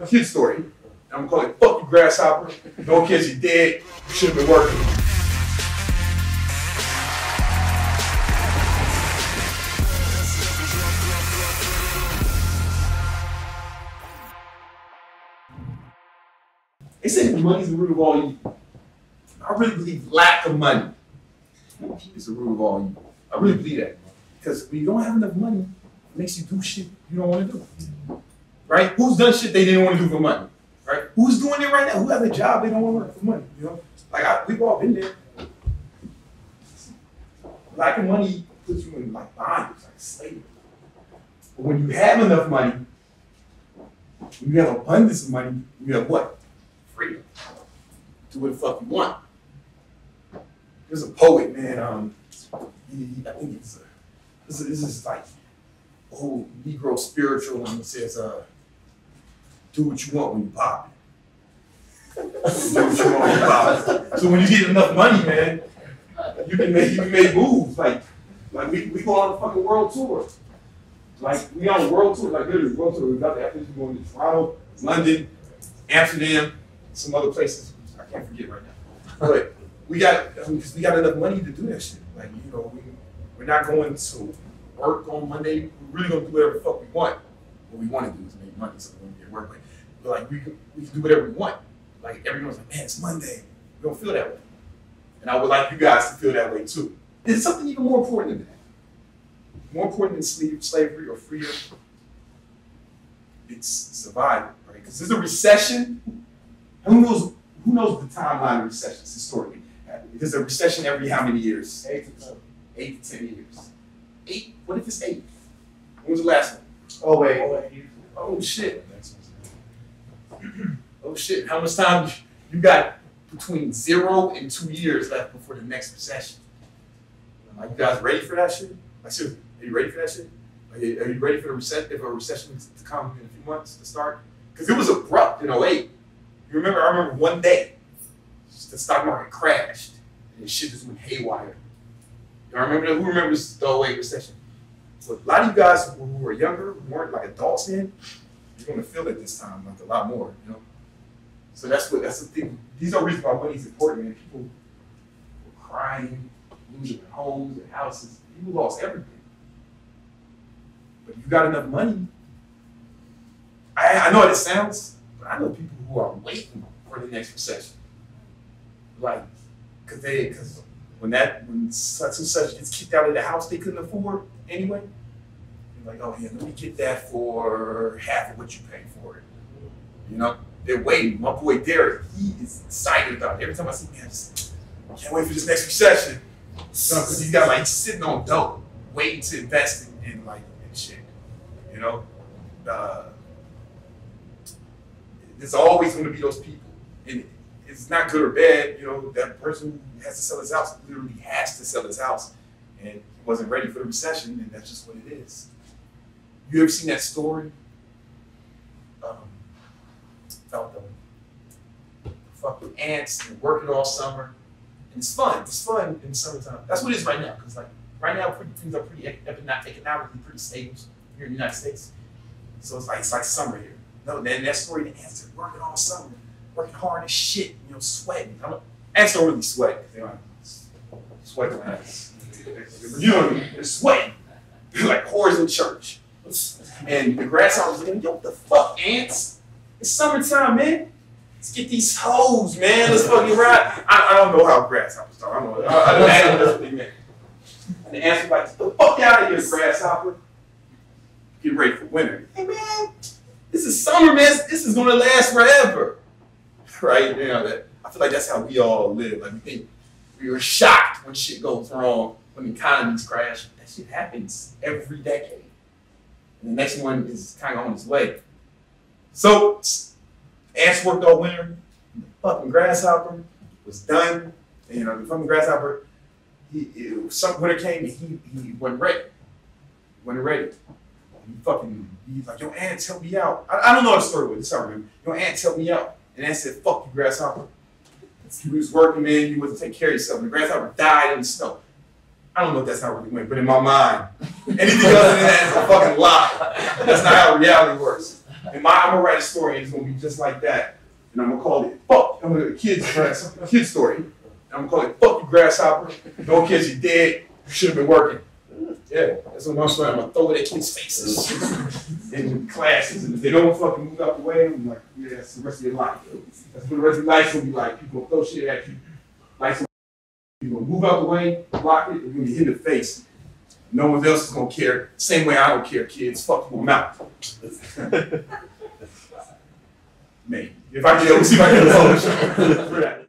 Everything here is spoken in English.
Kid story. I'm gonna call it "Fuck You, Grasshopper." No kids, you dead. You should have been working. They say money's the root of all evil. I really believe lack of money is the root of all evil. I really believe that. Because when you don't have enough money, it makes you do shit you don't want to do. Right? Who's done shit they didn't want to do for money? Right? Who's doing it right now? Who has a job they don't want to work for money? You know? Like, we've all been there. Lack of money puts you in like bondage, like slavery. But when you have enough money, when you have abundance of money, you have what? Freedom. Do what the fuck you want. There's a poet, man. I think this is like old Negro spiritual, and he says, "Do what you want when you pop it." Do what you want when you pop it. So when you get enough money, man, you can make moves. Like we go on a fucking world tour. Like we on a world tour, like literally world tour. We got after this, we're going to Toronto, London, Amsterdam, some other places. I can't forget right now. But we got enough money to do that shit. Like, you know, we're not going to work on Monday. We're really gonna do whatever the fuck we want. What we want to do is make money, so we don't get work. But like we can do whatever we want. Like everyone's like, man, it's Monday. We don't feel that way. And I would like you guys to feel that way too. There's something even more important than that. More important than slavery or freedom. It's survival, right? Because there's a recession. Who knows the timeline of recessions historically? There's a recession every how many years? 8 to 10. 8 to 10 years. 8? What if it's 8? When was the last one? Oh wait. Oh shit. Oh shit. How much time you got between 0 and 2 years left before the next recession? Are you guys ready for that shit? Like seriously, are you ready for that shit? Are you ready for the recession? If a recession is to come in a few months to start? Because it was abrupt in 08. I remember one day, the stock market crashed and shit just went haywire. Y'all remember that? Who remembers the 08 recession? So a lot of you guys who were younger, who weren't like adults then, you're gonna feel it this time, like a lot more, you know? So that's the thing. These are reasons why money is important, man. People were crying, losing their homes, their houses. People lost everything. But if you got enough money, I know how it sounds, but I know people who are waiting for the next recession. Like, because when such and such gets kicked out of the house they couldn't afford anyway, you're like, oh yeah, let me get that for half of what you paid for it. You know, they're waiting. My boy Derek, he is excited about it. Every time I see him, I can't wait for this next recession. Because he's got like sitting on dope, waiting to invest in shit. You know, there's always going to be those people, and it's not good or bad. You know, that person who has to sell his house literally has to sell his house, and he wasn't ready for the recession, and that's just what it is. You ever seen that story about the fucking ants and working all summer? And it's fun. It's fun in the summertime. That's what it is right now. Because like right now, things are pretty economically pretty stable here in the United States. So it's like summer here. No, then that story, the ants are working all summer, working hard as shit, you know, sweating. Ants don't really sweat. They don't sweat ants. You know what I mean? They're sweating. They're like whores in church. And the grasshoppers are like, yo, what the fuck, ants? It's summertime, man. Let's get these hoes, man. Let's fucking ride. I don't know how grasshoppers talk. I don't know. I don't know that's what they meant. And the ants are like, get the fuck out of here, grasshopper. Get ready for winter. Hey, man. This is summer, man. This is gonna last forever, right? You know, I feel like that's how we all live. Like we were shocked when shit goes wrong, when the economies crash. That shit happens every decade, and the next one is kind of on its way. So, ants worked all winter. The fucking grasshopper was done. And, you know, the fucking grasshopper, some winter came and he wasn't ready. Wasn't ready. He's like, yo, ants, help me out. I don't know the story with this, I remember. Yo, ants, help me out. And ant said, fuck you, grasshopper. He was working, man, you wasn't taking care of yourself. And the grasshopper died in the snow. I don't know if that's how it really went, but in my mind, anything other than that is a fucking lie. That's not how reality works. And I'm gonna write a story, and it's gonna be just like that. And I'm gonna call it "Fuck." I'm gonna kid story. And I'm gonna call it "Fuck you, grasshopper." No kids, you dead. You should have been working. Yeah, that's what I'm saying. I'm gonna throw it at kids' faces in classes, and if they don't fucking move out the way, I'm like, yeah, that's the rest of your life. That's what the rest of your life's gonna be like. People gonna throw shit at you. Like, you're gonna move out the way, block it, and you're gonna get hit in the face. No one else is gonna care. Same way I don't care, kids. Fuck them out. Maybe. If I can, see if I can publish for that.